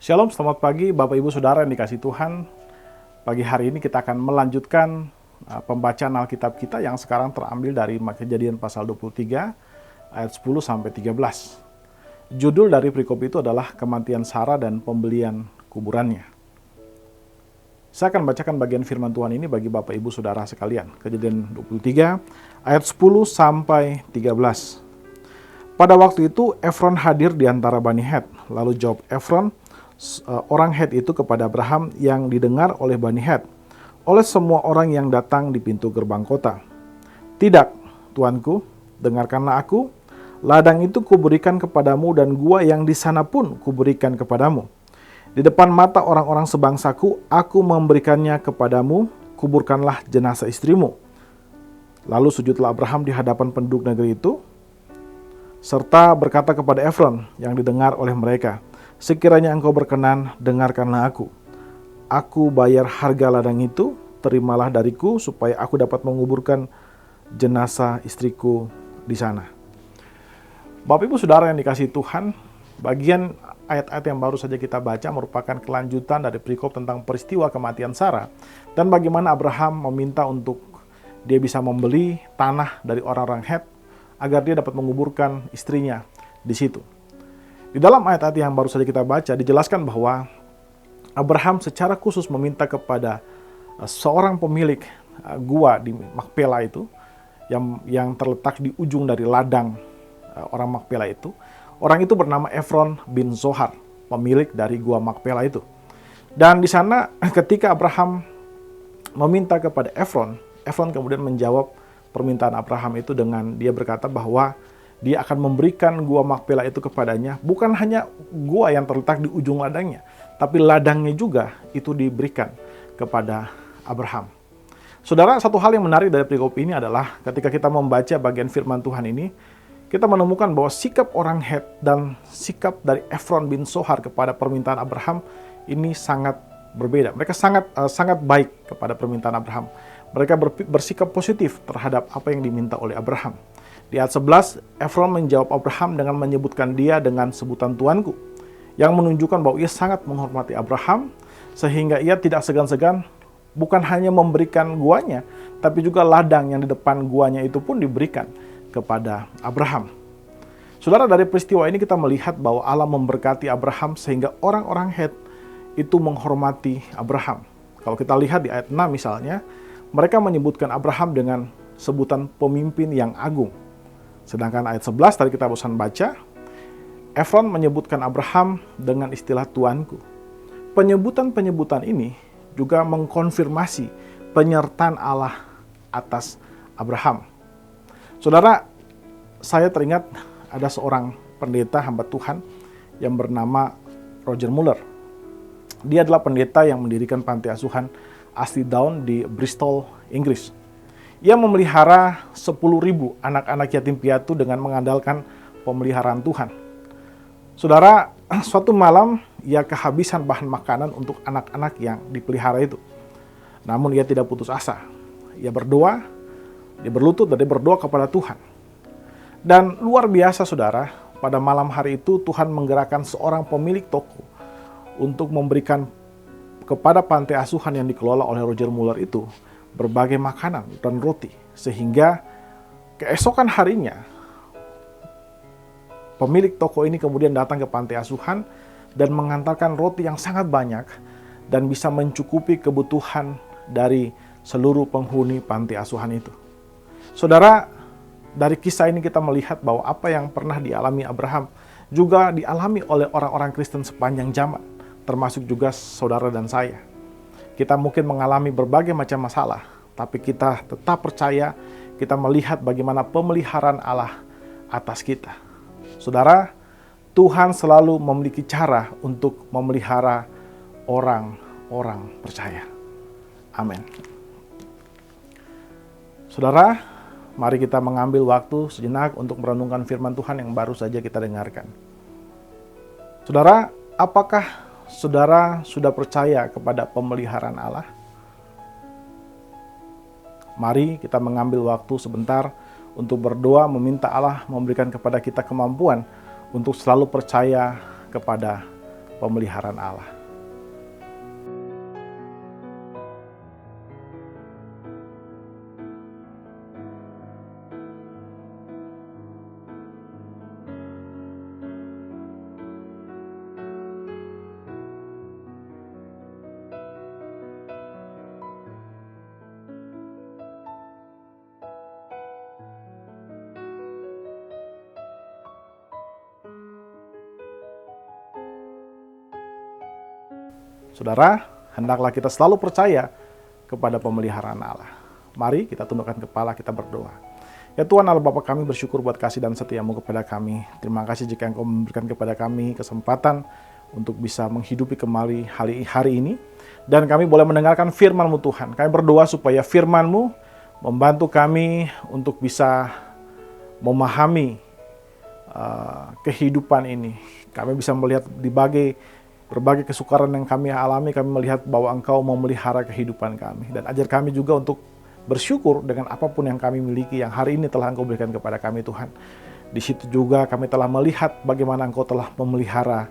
Shalom, selamat pagi Bapak Ibu Saudara yang dikasihi Tuhan. Pagi hari ini kita akan melanjutkan pembacaan Alkitab kita yang sekarang terambil dari Kejadian pasal 23 ayat 10 sampai 13. Judul dari perikop itu adalah kematian Sarah dan pembelian kuburannya. Saya akan bacakan bagian firman Tuhan ini bagi Bapak Ibu Saudara sekalian. Kejadian 23 ayat 10 sampai 13. Pada waktu itu Efron hadir di antara Bani Het. Lalu jawab Efron, orang Het itu kepada Abraham yang didengar oleh Bani Het, oleh semua orang yang datang di pintu gerbang kota. Tidak, tuanku, dengarkanlah aku. Ladang itu kuberikan kepadamu dan gua yang di sana pun kuberikan kepadamu. Di depan mata orang-orang sebangsaku, aku memberikannya kepadamu, kuburkanlah jenazah istrimu. Lalu sujudlah Abraham di hadapan penduduk negeri itu, serta berkata kepada Efron yang didengar oleh mereka, sekiranya engkau berkenan, dengarkanlah aku. Aku bayar harga ladang itu, terimalah dariku supaya aku dapat menguburkan jenazah istriku di sana. Bapak Ibu Saudara yang dikasihi Tuhan, bagian ayat-ayat yang baru saja kita baca merupakan kelanjutan dari perikop tentang peristiwa kematian Sarah dan bagaimana Abraham meminta untuk dia bisa membeli tanah dari orang-orang Het agar dia dapat menguburkan istrinya di situ. Di dalam ayat-ayat yang baru saja kita baca dijelaskan bahwa Abraham secara khusus meminta kepada seorang pemilik gua di Makpela itu yang terletak di ujung dari ladang orang Makpela itu. Orang itu bernama Efron bin Zohar, pemilik dari gua Makpela itu. Dan di sana ketika Abraham meminta kepada Efron kemudian menjawab permintaan Abraham itu dengan dia berkata bahwa dia akan memberikan gua Makpela itu kepadanya, bukan hanya gua yang terletak di ujung ladangnya, tapi ladangnya juga itu diberikan kepada Abraham. Saudara, satu hal yang menarik dari perikop ini adalah ketika kita membaca bagian firman Tuhan ini, kita menemukan bahwa sikap orang Het dan sikap dari Efron bin Zohar kepada permintaan Abraham ini sangat berbeda. Mereka sangat baik kepada permintaan Abraham. Mereka bersikap positif terhadap apa yang diminta oleh Abraham. Di ayat 11, Efron menjawab Abraham dengan menyebutkan dia dengan sebutan tuanku, yang menunjukkan bahwa ia sangat menghormati Abraham, sehingga ia tidak segan-segan bukan hanya memberikan guanya, tapi juga ladang yang di depan guanya itu pun diberikan kepada Abraham. Saudara, dari peristiwa ini kita melihat bahwa Allah memberkati Abraham sehingga orang-orang Het itu menghormati Abraham. Kalau kita lihat di ayat 6 misalnya, mereka menyebutkan Abraham dengan sebutan pemimpin yang agung. Sedangkan ayat 11 tadi kita bosan baca, Efron menyebutkan Abraham dengan istilah tuanku. Penyebutan-penyebutan ini juga mengkonfirmasi penyertaan Allah atas Abraham. Saudara, saya teringat ada seorang pendeta hamba Tuhan yang bernama Roger Muller. Dia adalah pendeta yang mendirikan panti asuhan Ashley Down di Bristol, Inggris. Ia memelihara 10.000 anak-anak yatim piatu dengan mengandalkan pemeliharaan Tuhan. Saudara, suatu malam ia kehabisan bahan makanan untuk anak-anak yang dipelihara itu. Namun ia tidak putus asa. Ia berdoa, dia berlutut dan dia berdoa kepada Tuhan. Dan luar biasa saudara, pada malam hari itu Tuhan menggerakkan seorang pemilik toko untuk memberikan kepada panti asuhan yang dikelola oleh Roger Muller itu berbagai makanan dan roti. Sehingga keesokan harinya pemilik toko ini kemudian datang ke panti asuhan dan mengantarkan roti yang sangat banyak dan bisa mencukupi kebutuhan dari seluruh penghuni panti asuhan itu. Saudara, dari kisah ini kita melihat bahwa apa yang pernah dialami Abraham juga dialami oleh orang-orang Kristen sepanjang zaman, termasuk juga saudara dan saya. Kita mungkin mengalami berbagai macam masalah, tapi kita tetap percaya, kita melihat bagaimana pemeliharaan Allah atas kita. Saudara, Tuhan selalu memiliki cara untuk memelihara orang-orang percaya. Amin. Saudara, mari kita mengambil waktu sejenak untuk merenungkan firman Tuhan yang baru saja kita dengarkan. Saudara, apakah saudara sudah percaya kepada pemeliharaan Allah? Mari kita mengambil waktu sebentar untuk berdoa meminta Allah memberikan kepada kita kemampuan untuk selalu percaya kepada pemeliharaan Allah. Saudara, hendaklah kita selalu percaya kepada pemeliharaan Allah. Mari kita tundukkan kepala, kita berdoa. Ya Tuhan Allah Bapa, kami bersyukur buat kasih dan setia-Mu kepada kami. Terima kasih jika Engkau memberikan kepada kami kesempatan untuk bisa menghidupi kembali hari ini. Dan kami boleh mendengarkan firman-Mu Tuhan. Kami berdoa supaya firman-Mu membantu kami untuk bisa memahami kehidupan ini. Kami bisa melihat berbagai kesukaran yang kami alami, kami melihat bahwa Engkau memelihara kehidupan kami. Dan ajar kami juga untuk bersyukur dengan apapun yang kami miliki, yang hari ini telah Engkau berikan kepada kami Tuhan. Di situ juga kami telah melihat bagaimana Engkau telah memelihara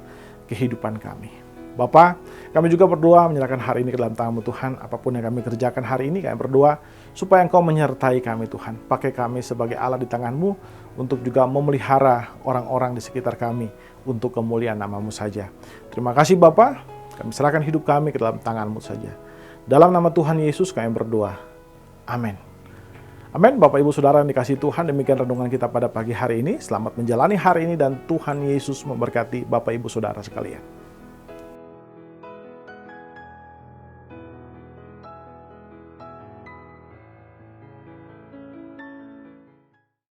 kehidupan kami. Bapa, kami juga berdoa menyerahkan hari ini ke dalam tangan-Mu Tuhan. Apapun yang kami kerjakan hari ini, kami berdoa supaya Engkau menyertai kami Tuhan. Pakai kami sebagai alat di tangan-Mu untuk juga memelihara orang-orang di sekitar kami untuk kemuliaan nama-Mu saja. Terima kasih Bapa, kami serahkan hidup kami ke dalam tangan-Mu saja. Dalam nama Tuhan Yesus kami berdoa. Amin. Amin. Bapak Ibu Saudara yang dikasihi Tuhan, demikian renungan kita pada pagi hari ini. Selamat menjalani hari ini dan Tuhan Yesus memberkati Bapak Ibu Saudara sekalian.